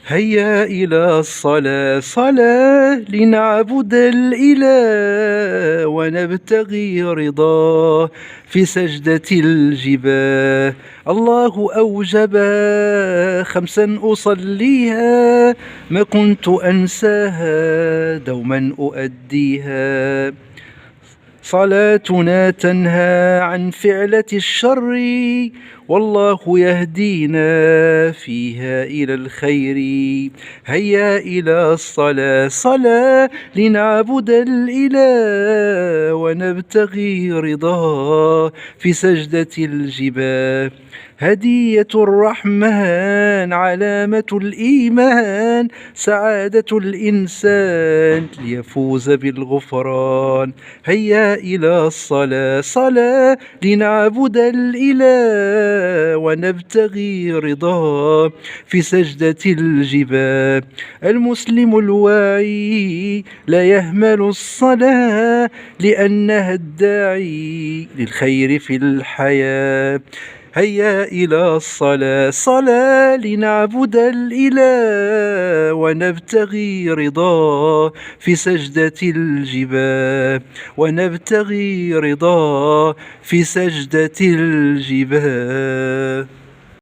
هيا إلى الصلاة صلاة لنعبد الإله ونبتغي رضاه في سجدة الجباه. الله أوجب خمسا أصليها ما كنت أنساها دوما أؤديها. صلاتنا تنهى عن فعلة الشر والله يهدينا فيها إلى الخير. هيا إلى الصلاة صلاة لنعبد الإله ونبتغي رضاه في سجدة الجباه. هدية الرحمن علامة الإيمان سعادة الإنسان ليفوز بالغفران. هيا إلى الصلاة صلاة لنعبد الإله ونبتغي رضاه في سجدة الجباه. المسلم الواعي لا يهمل الصلاة لأنها الداعي للخير في الحياة. هيا إلى الصلاة صلاة لنعبد الإله ونبتغي رضاه في سجدة الجباه. ونبتغي رضاه في سجدة الجباه.